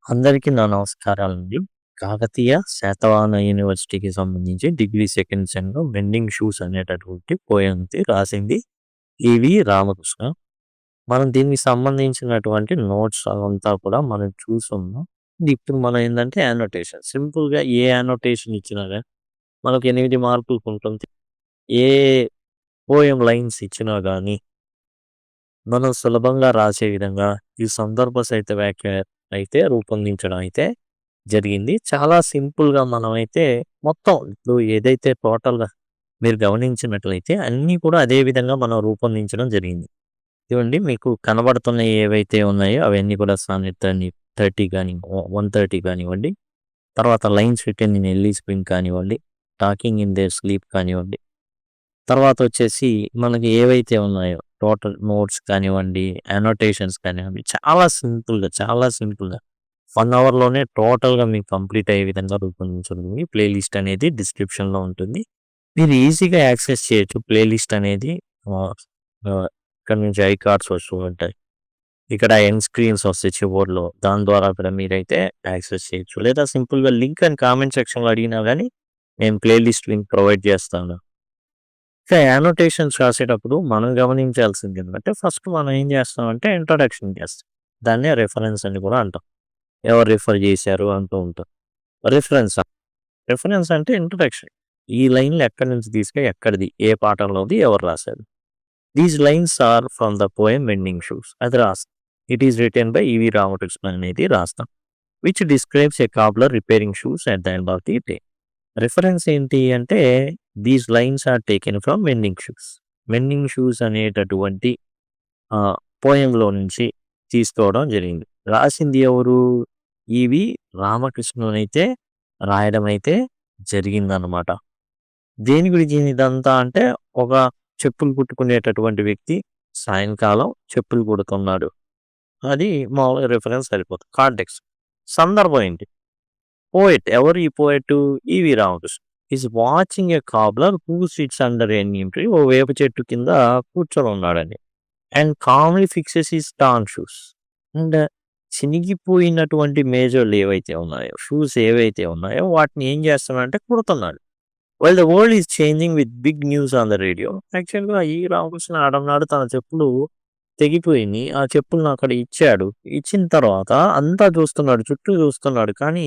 అందరికీ నా నమస్కారాలండి. కాకతీయ శాతవాహన యూనివర్సిటీకి సంబంధించి డిగ్రీ సెకండ్ సెమ్‌లో 'బెండింగ్ షూస్' అనేటటువంటి పోయెమ్‌కి రాసింది ఈవి రామకృష్ణ. మనం దీనికి సంబంధించినటువంటి నోట్స్ అవంతా కూడా మనం చూసున్నాం. ఇప్పుడు మనం ఏందంటే యానోటేషన్. సింపుల్‌గా ఏ యానోటేషన్ ఇచ్చినా గాని మనకు 8 మార్కులకు ఉంటుంది. ఏ పోయెమ్ లైన్స్ ఇచ్చినా గాని మనం సులభంగా రాసే విధంగా ఈ సందర్భ సహిత వ్యాఖ్య అయితే రూపొందించడం అయితే జరిగింది. చాలా సింపుల్‌గా మనమైతే మొత్తం ఇప్పుడు ఏదైతే టోటల్‌గా మీరు గమనించినట్లయితే అన్నీ కూడా అదే విధంగా మనం రూపొందించడం జరిగింది. ఇవండి మీకు కనబడుతున్నయి ఏవైతే ఉన్నాయో అవన్నీ కూడా సానెట్ అని 30 గాని, 130 కానివ్వండి. తర్వాత lines written in early spring కానివ్వండి. టాకింగ్ ఇన్ దేర్ స్లీప్ కానివ్వండి. తర్వాతొచ్చేసి మనకి ఏవైతే ఉన్నాయో టోటల్ నోట్స్ కానివ్వండి, అనోటేషన్స్ కానివ్వండి, చాలా సింపుల్‌గా 1 అవర్‌లోనే టోటల్‌గా మీకు కంప్లీట్ అయ్యే విధంగా రూపొందించబడింది. ప్లే లిస్ట్ అనేది డిస్క్రిప్షన్‌లో ఉంటుంది. మీరు ఈజీగా యాక్సెస్ చేయొచ్చు. ప్లే లిస్ట్ అనేది ఆహ్, ఆహ్, ఇక్కడ నుంచి ఐ కార్డ్స్ వస్తూ ఉంటాయి. ఇక్కడ ఎండ్ స్క్రీన్స్ వస్తాయి చివర్లో. దాని ద్వారా కూడా మీరైతే యాక్సెస్ చేయొచ్చు. లేదా సింపుల్‌గా లింక్ అని కామెంట్ సెక్షన్‌లో అడిగినా గాని నేను ప్లే లిస్ట్ లింక్ ప్రొవైడ్ చేస్తాను. ఇంకా యానోటేషన్స్ రాసేటప్పుడు మనం గమనించాల్సింది ఏంటంటే ఫస్ట్ మనం ఏం చేస్తామంటే ఇంట్రడక్షన్ చేస్తాం. దాన్నే రిఫరెన్స్ అని కూడా అంటాం. ఎవరు రిఫర్ చేశారు అంటూ ఉంటాం. రిఫరెన్స్ రిఫరెన్స్ అంటే ఇంట్రడక్షన్. ఈ లైన్‌లు ఎక్కడి నుంచి తీసుకొని ఎక్కడిది, ఏ పాఠంలోది, ఎవరు రాశారు. These lines are from the poem 'Bending Shoes' అది రాస్తాం. It is written by EV Ramakrishna అనేది రాస్తాం. Which describes a cobbler repairing shoes at the end of the day. Reference ఏంటి అంటే these lines are taken from 'Bending Shoes'. 'Bending Shoes' అనేటటువంటి పోయెమ్‌లో నుంచి తీసుకోవడం జరిగింది. రాసింది ఎవరు? ఈవి రామకృష్ణనైతే రాయడం అయితే జరిగిందనమాట. దేని గురించి ఇదంతా అంటే ఒక చెప్పులు కుట్టుకునేటటువంటి వ్యక్తి సాయంకాలం చెప్పులు కుడుతున్నాడు. అది మామూలుగా రిఫరెన్స్ సరిపోతుంది. కాంటెక్స్ట్. సందర్భం ఏంటి? పోయెట్ ఎవరు ఈ poet? EV Ramakrishna. Is watching a cobbler who sits under a neem tree. ఓ వేప చెట్టు కింద కూర్చొని ఉన్నాడండి. And calmly fixes his torn shoes. And చినిగిపోయినటువంటి మేజర్లు ఏవైతే ఉన్నాయో, షూస్ ఏవైతే ఉన్నాయో వాటిని ఏం చేస్తున్నాడంటే కుడుతున్నాడు. While the world is changing with big news on the radio. యాక్చువల్‌గా ఈ రామకృష్ణ ఆడన్నాడు తన చెప్పులు తెగిపోయినియి. ఆ చెప్పులను అక్కడ ఇచ్చాడు. ఇచ్చిన తర్వాత అంతా చూస్తున్నాడు. చుట్టూ చూస్తున్నాడు. కానీ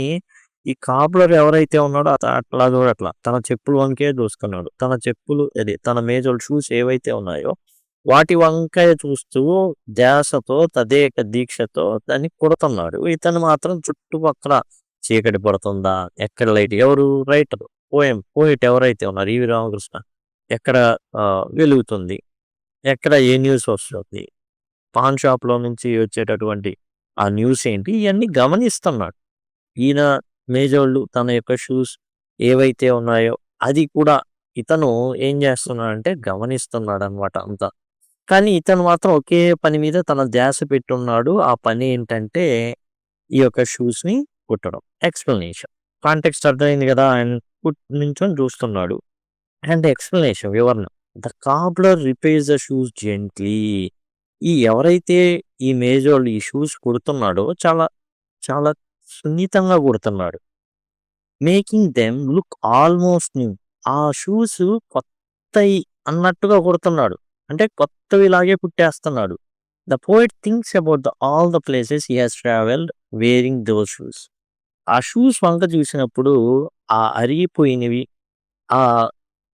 ఈ కాబ్లర్ ఎవరైతే ఉన్నాడో అట్లా చూడట్ల. తన చెప్పుల వంకే చూస్తున్నాడు. తన చెప్పులు తన మేజర్ షూస్ ఏవైతే ఉన్నాయో వాటి వంకాయ చూస్తూ ధ్యాసతో తదేక దీక్షతో దాన్ని కుడుతున్నాడు. ఇతను మాత్రం చుట్టుపక్కల చీకటి పడుతుందా? ఎక్కడ లైట్ ఎవరు రైటరు పోయెట్ ఎవరైతే ఉన్నారు ఈవి రామకృష్ణ. ఎక్కడ వెలుగుతుంది? ఎక్కడ ఏ న్యూస్ వస్తుంది? పాన్ షాప్‌లో నుంచి వచ్చేటటువంటి ఆ న్యూస్ ఏంటి? ఇయన్నీ గమనిస్తున్నాడు. ఈయన మేజోళ్ళు తన యొక్క షూస్ ఏవైతే ఉన్నాయో అది కూడా ఇతను ఏం చేస్తున్నాడంటే గమనిస్తున్నాడనమాట అంతా. కానీ ఇతను మాత్రం ఒకే పని మీద తన ధ్యాస పెట్టున్నాడు. ఆ పని ఏంటంటే ఈ యొక్క షూస్‌ని కుట్టడం. ఎక్స్‌ప్లనేషన్. కాంటెక్స్ట్ అర్థమైంది గదా! ఆయన నించొని చూస్తున్నాడు. అండ్ ఎక్స్‌ప్లనేషన్ వివరణ. The cobbler repairs the shoes gently. ఈ ఎవరైతే ఈ మేజోళ్ళు ఈ షూస్ కుడుతున్నాడో చాలా, చాలా సున్నితంగా కుడుతున్నాడు. Making them look almost new. ఆ షూస్ కొత్తయి అన్నట్టుగా కుడుతున్నాడు. అంటే కొత్తవిలాగే కుట్టేస్తున్నాడు. The poet thinks about all the places he has travelled wearing those shoes. ఆ షూస్ వంక చూసినప్పుడు ఆ అరిగిపోయినవి ఆహ్,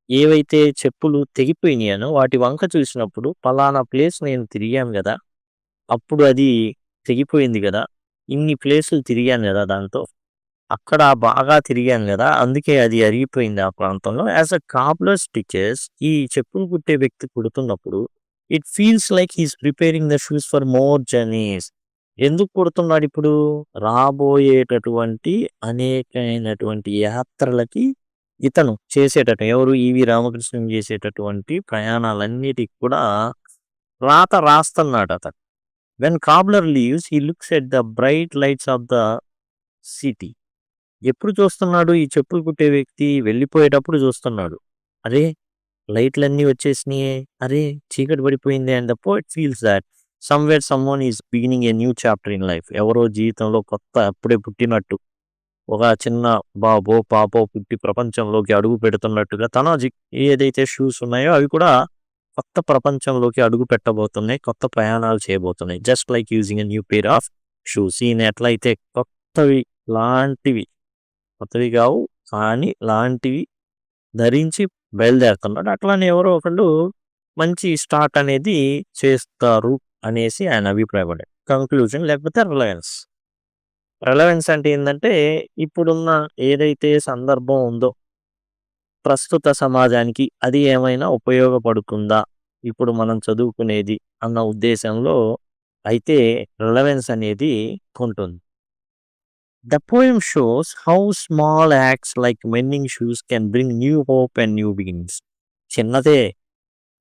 ఏవైతే చెప్పులు తెగిపోయినాయనో వాటి వంక చూసినప్పుడు పలానా ప్లేస్ నేను తిరిగాను గదా! అప్పుడు అది తెగిపోయింది గదా! ఇన్ని ప్లేసులు తిరిగాను గదా! దాంతో. అక్కడ బాగా తిరిగాను గదా! అందుకే అది అరిగిపోయింది ఆ ప్రాంతంలో. యాస్ ఎ కాబ్లర్ స్టిచెస్ ఈ చెప్పులు కుట్టే వ్యక్తి కుడుతున్నప్పుడు it feels like he is preparing the shoes for more journeys. ఎందుకు కుడుతున్నాడిప్పుడు? రాబోయేటటువంటి అనేకమైనటువంటి యాత్రలకి ఇతను ఎవరు? ఈవి రామకృష్ణన్ చేసేటటువంటి ప్రయాణాలన్నిటికి కూడా రాస్తున్నాడతను. When cobbler leaves he looks at the bright lights of the city. ఎప్పుడు చూస్తున్నాడు ఈ చెప్పులు కుట్టే వ్యక్తి? వెళ్ళిపోయేటప్పుడు చూస్తున్నాడు. అరే! లైట్‌లన్నీ వచ్చేసినియే. అరే! చీకటి పడిపోయింది. And the poet feels that somewhere someone is beginning a new chapter in life. ఎవరో జీవితంలో కొత్త అప్పుడే పుట్టినట్టు ఒక చిన్న బాబో, పాపో పుట్టి ప్రపంచంలోకి అడుగు పెడుతున్నట్టుగా తన ఏదైతే షూస్ ఉన్నాయో అవి కూడా కొత్త ప్రపంచంలోకి అడుగు పెట్టబోతున్నాయి. కొత్త ప్రయాణాలు చేయబోతున్నాయి. Just like using a new pair of shoes. ఈయన ఎట్లయితే కొత్తవి లాంటివి, కొత్తవి కావు కానీ లాంటివి ధరించి బయలుదేరుతున్నాడు. అట్లానే ఎవరో ఒకళ్ళు మంచి స్టార్ట్ అనేది చేస్తారు అనేసి ఆయన అభిప్రాయపడ్డాడు. కంక్లూజన్ లేకపోతే రిలయన్స్. రిలవెన్స్ అంటే ఏందంటే, ఇప్పుడున్న ఏదైతే సందర్భం ఉందో, ప్రస్తుత సమాజానికి అది ఏమైనా ఉపయోగపడుతుందా? ఇప్పుడు మనం చదువుకునేది అన్న ఉద్దేశంలో అయితే రిలవెన్స్ అనేది ఉంటుంది. The poem shows how small acts like mending shoes can bring new hope and new beginnings. చిన్నదే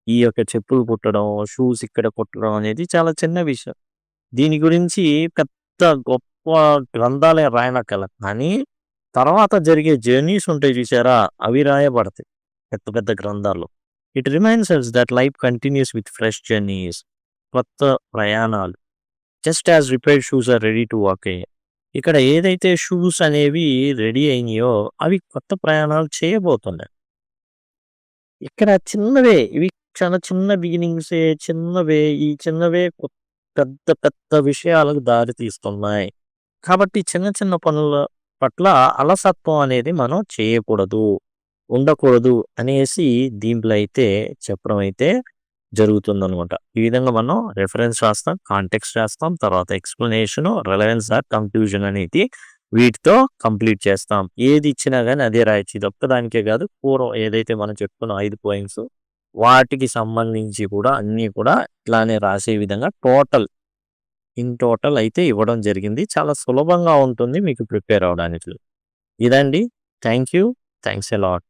ఈ యొక్క చెప్పులు కుట్టడం, షూస్ ఇక్కడ కుట్టడం అనేది చాలా చిన్న విషయం. దీని గురించి పెద్ద గొప్ప గ్రంథాలే రాయనక్కర్ల. కానీ తర్వాత జరిగే జర్నీస్ ఉంటాయి చూసారా? అవి రాయబడతాయి పెద్ద పెద్ద గ్రంథాల్లో. It reminds us that life continues with fresh journeys. కొత్త ప్రయాణాలు. Just as repaired shoes are ready to walk అయ్యాయి. ఇక్కడ ఏదైతే షూస్ అనేవి రెడీ అయినాయో అవి కొత్త ప్రయాణాలు చేయబోతున్నాయి. ఇక్కడ చిన్నవే ఇవి చాలా చిన్న బిగినింగ్సే, చిన్నవే. ఈ చిన్నవే పెద్ద పెద్ద విషయాలకు దారి తీస్తున్నాయి. కాబట్టి చిన్న చిన్న పనుల పట్ల అలసత్వం అనేది మనం చేయకూడదు, ఉండకూడదు అనేసి దీంట్లో అయితే చెప్పడం అయితే జరుగుతుందనమాట. ఈ విధంగా మనం రెఫరెన్స్ రాస్తాం, కాంటెక్స్ట్ రాస్తాం, తర్వాత ఎక్స్‌ప్లనేషను, రిలవెన్స్ ఆర్ కంక్లూజన్ అనేది వీటితో కంప్లీట్ చేస్తాం. ఏది ఇచ్చినా గాని అదే రాయొచ్చు. ఇది ఒక్కదానికే కాదు, పూర్వం ఏదైతే మనం చెప్పుకున్న 5 పాయింట్స్ వాటికి సంబంధించి కూడా అన్నీ కూడా ఇట్లానే రాసే విధంగా ఇన్ టోటల్ అయితే ఇవ్వడం జరిగింది. చాలా సులభంగా ఉంటుంది మీకు ప్రిపేర్ అవ్వడానికి. ఇదండి. Thank you. Thanks a lot.